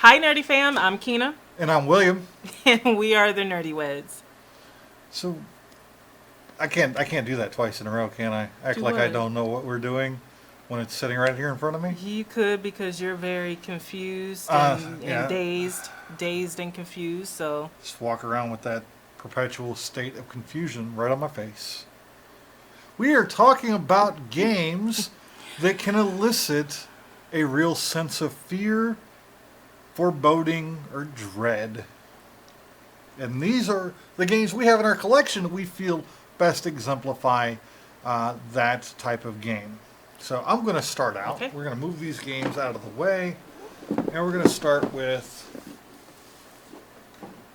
Hi, Nerdy Fam. I'm Keena. And I'm William. And we are the Nerdyweds. So I can't do that twice in a row, can I? Act Do like I what? don't know what we're doing when it's sitting right here in front of me. You could because you're very confused Yeah. and dazed and confused. So Just walk around with that perpetual state of confusion right on my face. We are talking about games that can elicit a real sense of fear, foreboding, or dread. And these are the games we have in our collection that we feel best exemplify that type of game. So I'm going to start out. Okay. We're going to move these games out of the way. And we're going to start with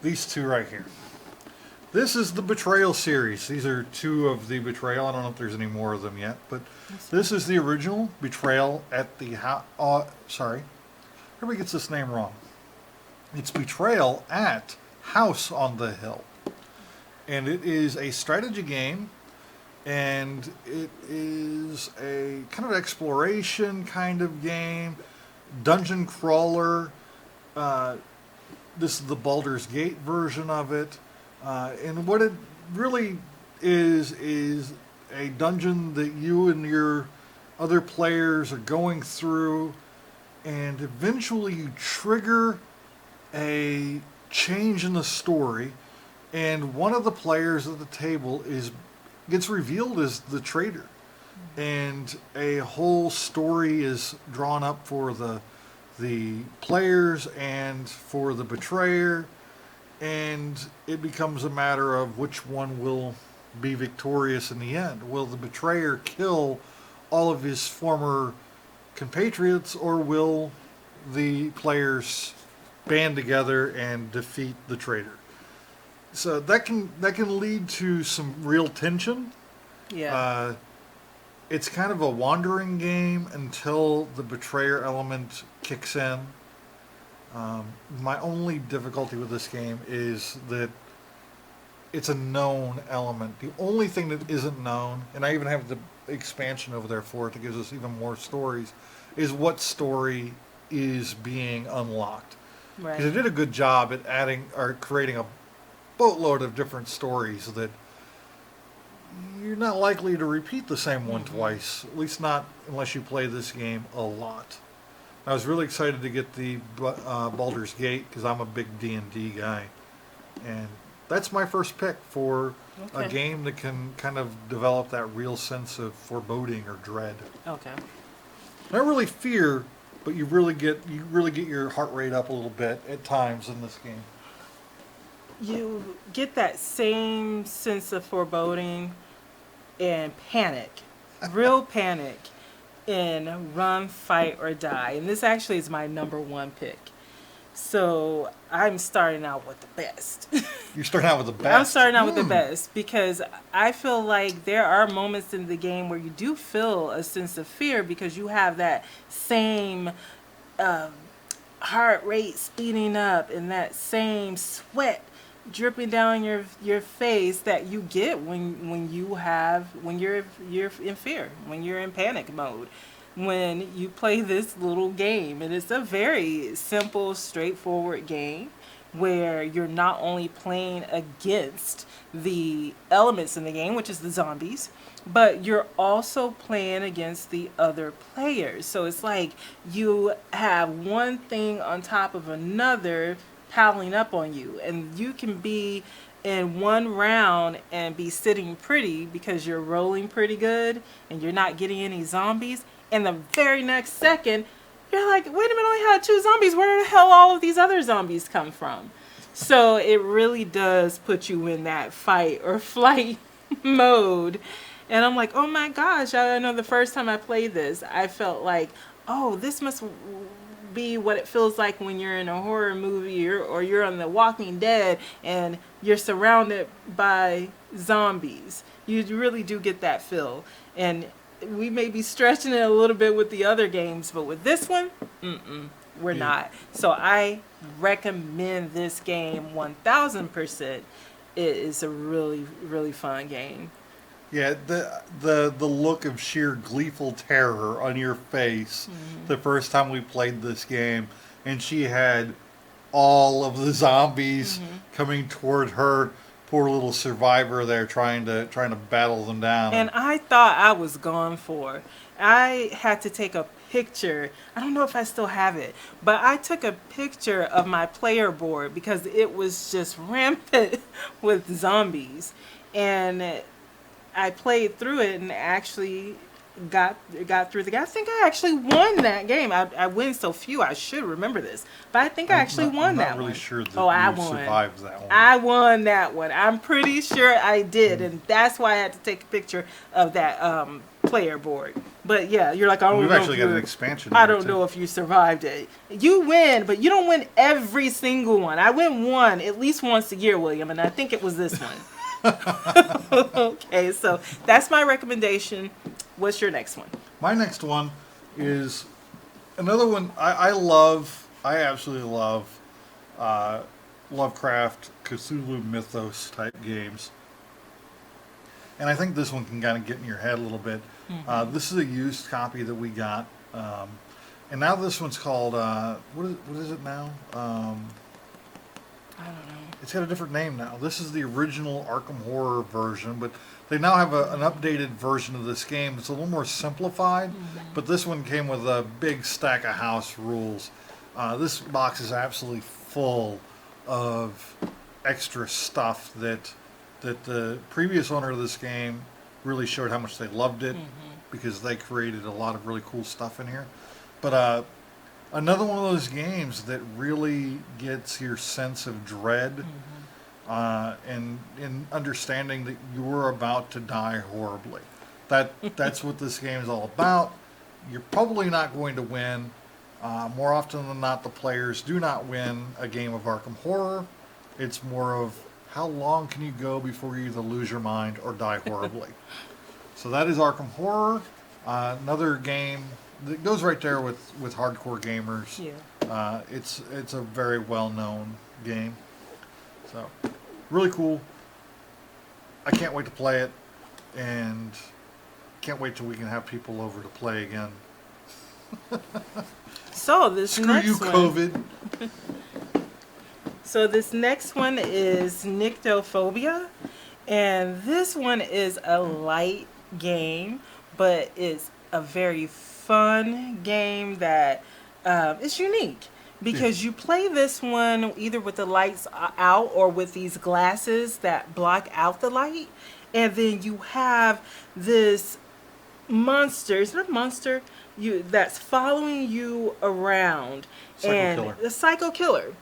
these two right here. This is the Betrayal series. These are two of the Betrayal. I don't know if there's any more of them yet. But this is the original Betrayal at the sorry. Everybody gets this name wrong. It's Betrayal at House on the Hill. And it is a strategy game. And it is a kind of exploration kind of game. Dungeon crawler. This is the Baldur's Gate version of it. And what it really is a dungeon that you and your other players are going through, and eventually you trigger a change in the story, and one of the players at the table gets revealed as the traitor, and a whole story is drawn up for the players and for the betrayer. And it becomes a matter of which one will be victorious in the end. Will the betrayer kill all of his former compatriots, or will the players band together and defeat the traitor? So that can lead to some real tension. yeah, It's kind of a wandering game until the betrayer element kicks in. My only difficulty with this game is that it's a known element. The only thing that isn't known, and I even have the expansion over there for it that gives us even more stories, is what story is being unlocked. right. Because it did a good job at adding or creating a boatload of different stories that you're not likely to repeat the same one twice, at least not unless you play this game a lot. I was really excited to get the Baldur's Gate because I'm a big D&D guy. And that's my first pick for a game that can kind of develop that real sense of foreboding or dread. Okay. Not really fear, but you really get your heart rate up a little bit at times in this game. You get that same sense of foreboding and panic, real panic, in Run, Fight, or Die. And this actually is my number one pick. So I'm starting out with the best. You're starting out with the best? I'm starting out with the best because I feel like there are moments in the game where you do feel a sense of fear because you have that same heart rate speeding up and that same sweat dripping down your face that you get when you're in fear, when you're in panic mode, when you play this little game. And it's a very simple, straightforward game where you're not only playing against the elements in the game, which is the zombies, but you're also playing against the other players. So it's like you have one thing on top of another piling up on you, and you can be in one round and be sitting pretty because you're rolling pretty good and you're not getting any zombies, and the very next second you're like, wait a minute, I only had 2 zombies, where the hell all of these other zombies come from? So it really does put you in that fight or flight mode. And I'm like, oh my gosh, I know the first time I played this I felt like, oh, this must be what it feels like when you're in a horror movie or you're on The Walking Dead and you're surrounded by zombies. You really do get that feel. And we may be stretching it a little bit with the other games, but with this one, we're not. So I recommend this game 1000%. It is a really, really fun game. Yeah, the look of sheer gleeful terror on your face the first time we played this game and she had all of the zombies coming toward her poor little survivor there, trying to battle them down. And I thought I was gone for. I had to take a picture. I don't know if I still have it, but I took a picture of my player board because it was just rampant with zombies. And I played through it and actually got through the game. I think I actually won that game. I win so few. I should remember this, but I think I actually won that one. I'm not really sure that I you won. survived that one. I won that one. I'm pretty sure I did, and that's why I had to take a picture of that player board. But yeah, you're like, I don't We've know. actually got an expansion. I don't know if you survived it. You win, but you don't win every single one. I win one at least once a year, William, and I think it was this one. Okay, so that's my recommendation. What's your next one? My next one is another one I love. I absolutely love Lovecraft, Cthulhu Mythos type games. And I think this one can kind of get in your head a little bit. This is a used copy that we got. And now this one's called, what is it now? I don't know. It's got a different name now. This is the original Arkham Horror version, but they now have an updated version of this game. It's a little more simplified, but this one came with a big stack of house rules. This box is absolutely full of extra stuff that the previous owner of this game really showed how much they loved it, because they created a lot of really cool stuff in here. But another one of those games that really gets your sense of dread, and in understanding that you're about to die horribly. That's what this game is all about. You're probably not going to win. More often than not, the players do not win a game of Arkham Horror. It's more of how long can you go before you either lose your mind or die horribly. So that is Arkham Horror. Another game that goes right there with hardcore gamers. Yeah. It's a very well-known game. So, really cool. I can't wait to play it, and can't wait till we can have people over to play again. So this Screw next you, one, COVID. So this next one is nyctophobia, and this one is a light game, but it's a very fun game that is unique. Because you play this one either with the lights out or with these glasses that block out the light. And then you have this monster. Is it a monster? That's following you around. Psycho killer. The psycho killer.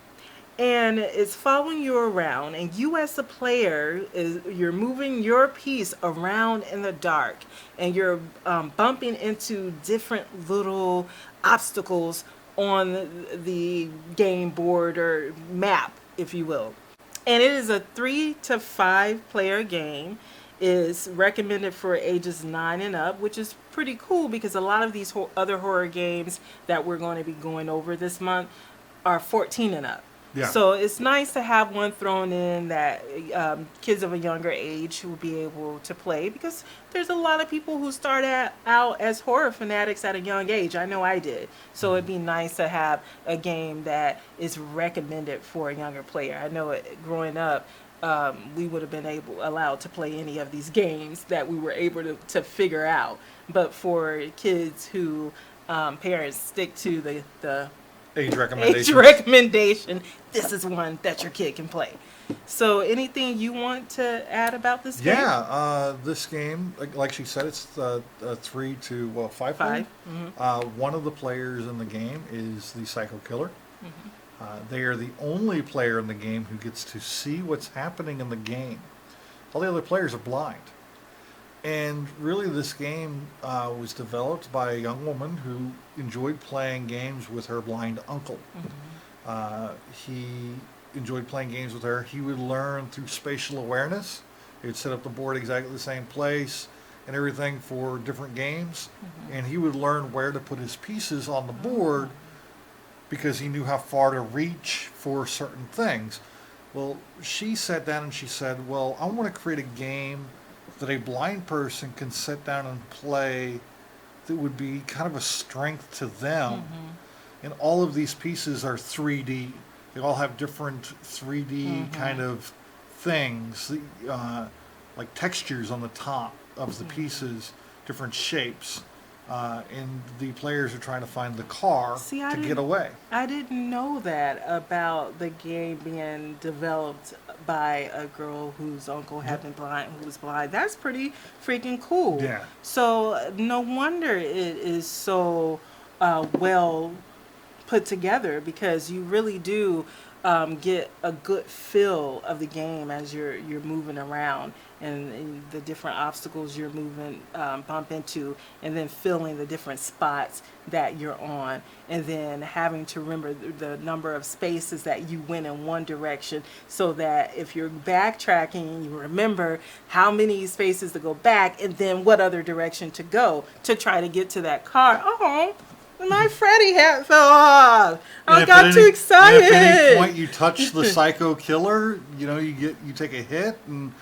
And it's following you around. And you as the player, you're moving your piece around in the dark. And you're bumping into different little obstacles on the game board or map, if you will. And it is a 3 to 5 player game. Is recommended for ages 9 and up, which is pretty cool because a lot of these other horror games that we're going to be going over this month are 14 and up. Yeah. So it's nice to have one thrown in that kids of a younger age will be able to play, because there's a lot of people who start out as horror fanatics at a young age. I know I did. So it'd be nice to have a game that is recommended for a younger player. I know growing up, we would have been allowed to play any of these games that we were able to figure out. But for kids who parents stick to the Age recommendation. This is one that your kid can play. So anything you want to add about this game? Yeah, this game, like she said, it's 3 to 5 player. One of the players in the game is the psycho killer. They are the only player in the game who gets to see what's happening in the game. All the other players are blind. And really, this game was developed by a young woman who enjoyed playing games with her blind uncle. He enjoyed playing games with her. He would learn through spatial awareness. He would set up the board exactly the same place and everything for different games. And he would learn where to put his pieces on the board because he knew how far to reach for certain things. Well, she sat down and she said, well, I want to create a game that a blind person can sit down and play that would be kind of a strength to them, and all of these pieces are 3D. They all have different 3D kind of things, like textures on the top of the pieces, different shapes. And the players are trying to find the car to get away. I didn't know that about the game being developed by a girl whose uncle had been blind, who was blind. That's pretty freaking cool. Yeah. So no wonder it is so well put together, because you really do get a good feel of the game as you're moving around, and the different obstacles you're moving bump into, and then feeling the different spots that you're on, and then having to remember the number of spaces that you went in one direction, so that if you're backtracking, you remember how many spaces to go back, and then what other direction to go to try to get to that car. Oh, my Freddy hat fell off. I got too excited. And if at any point you touch the psycho killer, you take a hit, and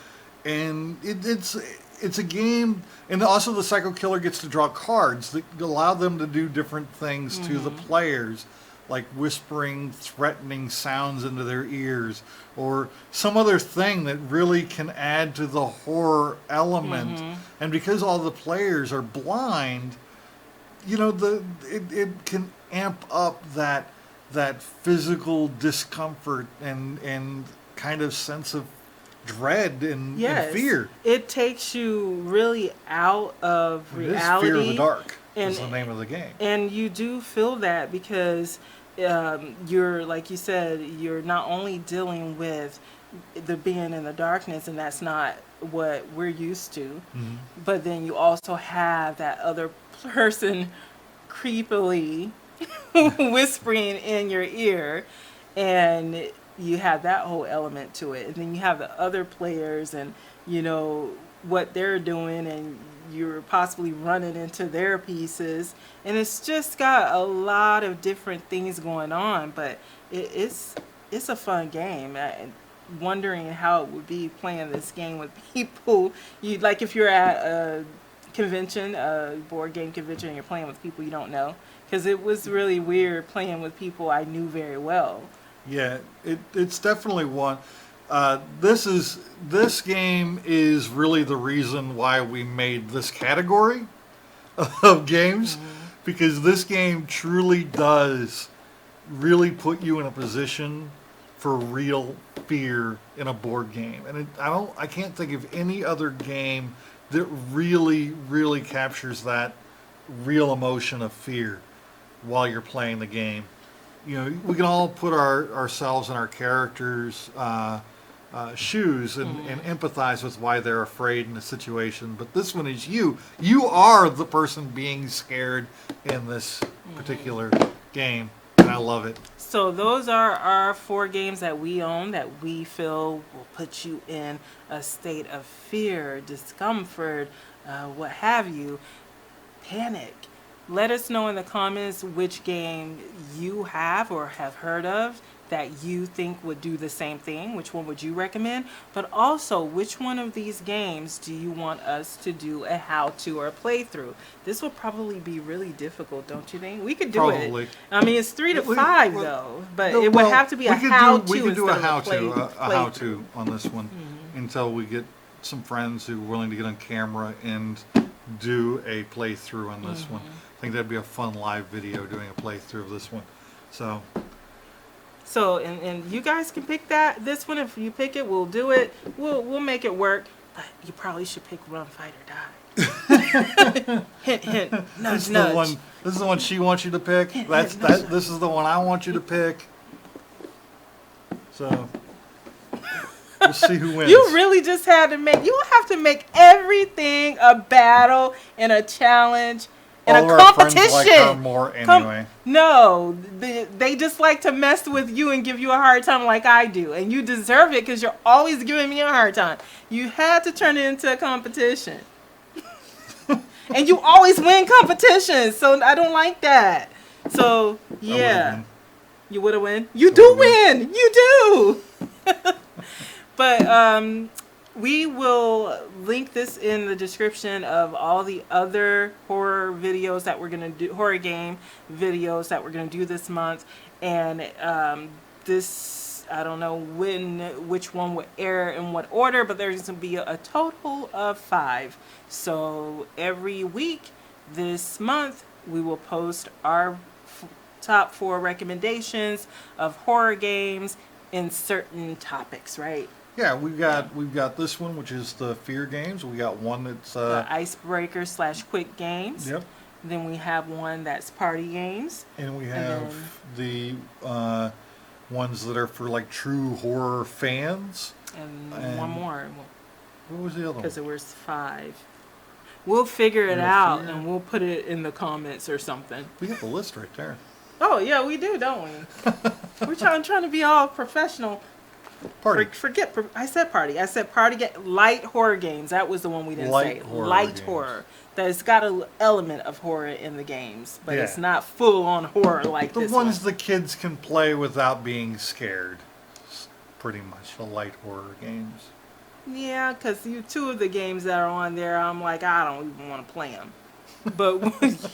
it's a game. And also the psycho killer gets to draw cards that allow them to do different things to the players, like whispering, threatening sounds into their ears, or some other thing that really can add to the horror element. And because all the players are blind, it can amp up that physical discomfort and kind of sense of dread and fear. It takes you really out of reality. Fear of the dark is the name of the game. And you do feel that because you're, like you said, you're not only dealing with the being in the darkness, and that's not what we're used to, but then you also have that other person creepily whispering in your ear, and you have that whole element to it. And then you have the other players and what they're doing, and you're possibly running into their pieces, and it's just got a lot of different things going on. But it's a fun game. Wondering how it would be playing this game with people. Like if you're at a convention, a board game convention, and you're playing with people you don't know, because it was really weird playing with people I knew very well. Yeah, it's definitely one. This game is really the reason why we made this category of games, because this game truly does really put you in a position for real fear in a board game. And I can't think of any other game that really, really captures that real emotion of fear while you're playing the game. We can all put ourselves in our characters' shoes and empathize with why they're afraid in a situation. But this one is you. You are the person being scared in this particular game, and I love it. So those are our 4 games that we own that we feel will put you in a state of fear, discomfort, what have you, panic. Let us know in the comments which game you have or have heard of that you think would do the same thing. Which one would you recommend? But also, which one of these games do you want us to do a how-to or a playthrough? This will probably be really difficult, don't you think? We could do it. I mean, it's 3 to 5 though, but it would have to be a how-to. We could do a how-to on this one until we get some friends who are willing to get on camera and do a playthrough on this one. I think that'd be a fun live video doing a playthrough of this one. So and you guys can pick this one. If you pick it, we'll do it. We'll make it work. But you probably should pick Run, Fight, or Die. Hint, hint. Nudge, nudge. This is the one she wants you to pick. This is the one I want you to pick. So we'll see who wins. You really just had to make. You have to make everything a battle and a challenge. In a competition. Friends like her more anyway. No, they just like to mess with you and give you a hard time like I do, and you deserve it because you're always giving me a hard time. You had to turn it into a competition, and you always win competitions, so I don't like that. So yeah, you would have win. You do win. You do. But We will link this in the description of all the other horror videos that we're going to do, horror game videos that we're going to do this month. And this, I don't know which one would air in what order, but there's going to be a total of 5. So every week this month, we will post our top 4 recommendations of horror games in certain topics, right? Yeah, we've got this one, which is the fear games. We got one that's The icebreaker / quick games. Yep. Then we have one that's party games. And we have the ones that are for like true horror fans. And one more. What was the other one? Because there was 5. We'll figure it out and we'll put it in the comments or something. We got the list right there. Oh yeah, we do, don't we? We're trying to be all professional. Party. Forget. I said party. I said party. Light horror games. That was the one we didn't say. Light horror. That's got an element of horror in the games, but it's not full on horror like the this ones one. the kids can play without being scared. Pretty much the light horror games. Yeah, because 2 of the games that are on there, I'm like, I don't even want to play them. But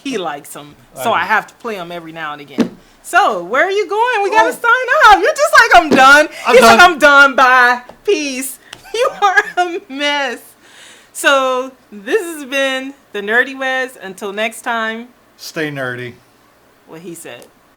he likes them, so I have to play them every now and again. So, where are you going? We got to sign up. You're just like, I'm done. He's like, I'm done. Bye. Peace. You are a mess. So, this has been the Nerdyweds. Until next time. Stay nerdy. What he said.